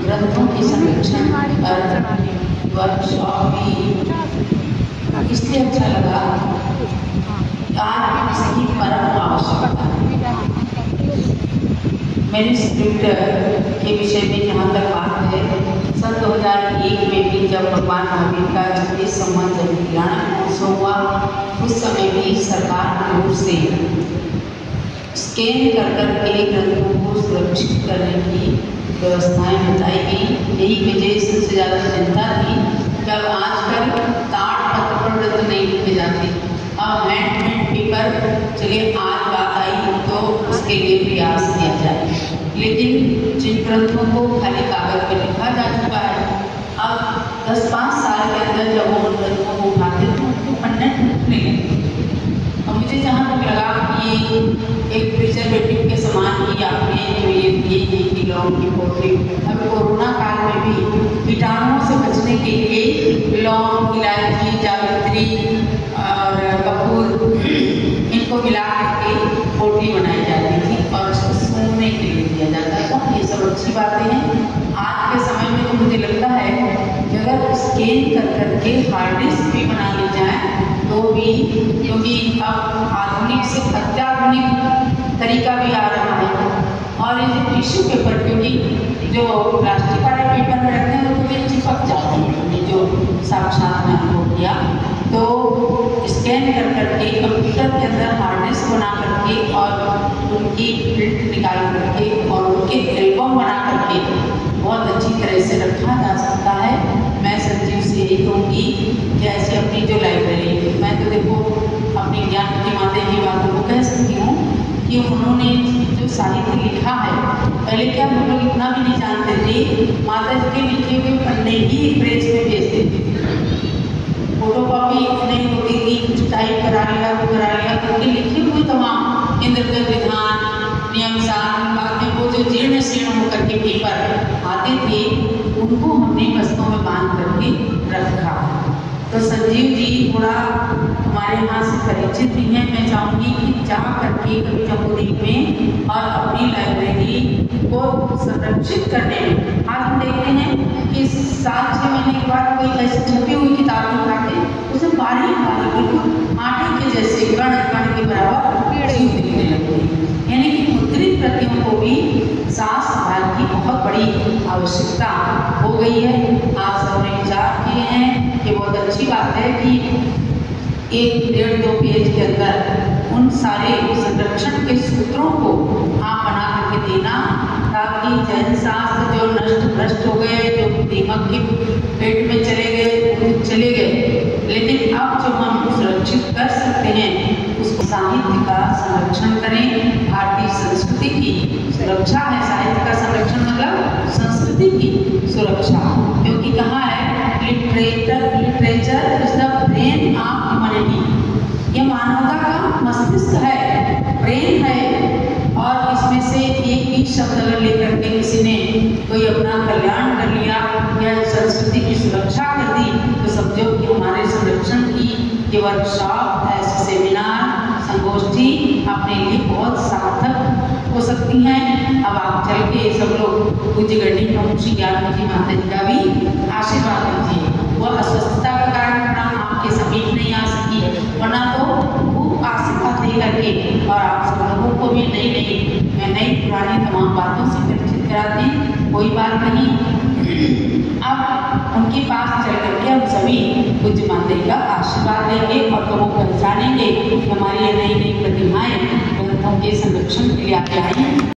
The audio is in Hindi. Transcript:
ग्रंथों के संरक्षण पर वर्कशॉप भी इसलिए अच्छा लगा। आज इसकी परम आवश्यकता मैन्युस्क्रिप्ट के विषय में जहाँ तक बात है, सन 2001 में भी जब भगवान महावीर का 36वां जन्म दिहाड़ा महोत्सव हुआ, उस समय भी सरकार की ओर से स्कैन कर के ग्रंथों को सुरक्षित करने की व्यवस्थाएं बताई गई। यही वजह सबसे ज़्यादा चिंता थी। जब आजकल ताड़ पत्र पर व्रत नहीं लिखे जाते, अब हैंडमेड पेपर चलिए आज बात आई तो उसके लिए प्रयास किया जाए, लेकिन जिन ग्रंथों को खाली कागज पर लिखा जा चुका है, अब 10-5 साल के अंदर जब वो उन ग्रंथों को उठाते तो उनको पन्ने टूटने लगते। और मुझे जहाँ तक लगा कि एक प्रिजर्वेटिव के समान ही आपने जो ये दिए कि लौंग की पोटली, अब कोरोना काल में भी कीटाणुओं से बचने के लिए लौंग, इलायची, जावित्री और कपूर इनको मिला करके पोटली बनाई जाती थी और उसको सूंघने के लिए दिया जाता था। ये सब अच्छी बातें हैं। आज के समय में तो मुझे लगता है कि अगर स्कैन करके हार्ड डिस्क भी बना ली जाए तो भी, क्योंकि अब आधुनिक से अत्याधुनिक तरीका भी आ रहा है। और ये जो टिश्यू पेपर, क्योंकि जो प्लास्टिक वाले पेपर में रखते हैं तो वे चिपक जाते हैं, जो साक्षात में अनुभव किया, तो स्कैन करके कंप्यूटर के अंदर हार्ड डिस्क बना करके और उनकी प्रिंट निकाल करके और उनके एल्बम बना करके बहुत अच्छी तरह से रखा जा सकता है। मैं संजीव से यही कहूँगी कि ऐसी अपनी जो लाइब्रेरी, मैं तो देखो अपनी ज्ञान की माता की बातों को कह सकती हूँ कि उन्होंने जो साहित्य लिखा है, पहले क्या हम लोग इतना भी नहीं जानते थे, माता जी के लिखे हुए पन्ने ही प्रेस में भेज देते थे, फोटो कॉपी नहीं होती थी, कुछ टाइप करा लिया तो करा लिया, तो लिखे हुए तमाम इंद्रगत विधान, नियम सार, बाद में वो जो जीर्ण शीर्ण होकर के पेपर आते थे उनको हमने बस्तों में बांध करके रखा। तो संजीव जी थोड़ा हमारे यहाँ से परिचित भी हैं। मैं चाहूँगी कि जा करके कभी जम्मूदीप में और अपनी लाइब्रेरी को संरक्षित करने में, आज हम देखते हैं कि 7-6 महीने के बाद कोई ऐसी छपी हुई किताब उठाते उसे बारीक बारीक बिल्कुल आटे के जैसे कण कण के बराबर जीव दिखने लगते हैं। यानी कि मुद्रित प्रतियों को भी साफ संभाल की बहुत बड़ी आवश्यकता हो गई है। आप सबने विचार किए हैं कि बहुत अच्छी बात है कि 1-1.5-2 पेज के अंदर उन सारे संरक्षण के सूत्रों को आप बना करके देना, ताकि जैन शास्त्र जो नष्ट भ्रष्ट हो गए, जो दीमक के पेट में चले गए, लेकिन अब जो हम सुरक्षित कर सकते हैं उसको साहित्य का संरक्षण करें। भारतीय संस्कृति की सुरक्षा है, साहित्य का संरक्षण मतलब संस्कृति की सुरक्षा, क्योंकि कहाँ है literature is the brain of humanity. ये मानवता का मस्तिष्क है, ब्रेन है, और इसमें से एक ही शब्द अगर लेकर के किसी ने कोई अपना कल्याण कर लिया या संस्कृति की सुरक्षा कर दी तो समझो कि हमारे संरक्षण की ये वर्कशॉप, ऐसे सेमिनार, संगोष्ठी अपने लिए बहुत सार्थक हो सकती हैं। अब आप चल के सब लोग पूज्य गणनी प्रमुखी ज्ञानमती माता जी का भी आशीर्वाद दीजिए। वह अस्वस्थता के कारण आपके समीप नहीं आ सकी, वरना तो वो आशीर्वाद दे करके और आप सब लोगों को भी नई पुरानी तमाम बातों से परिचित कराती। कोई बात नहीं, अब उनके पास चल करके हम सभी पूज्य माता जी का आशीर्वाद लेंगे और तो वो पहचानेंगे हमारी ये नई प्रतिभाएं ग्रंथों के संरक्षण के लिए आगे आई।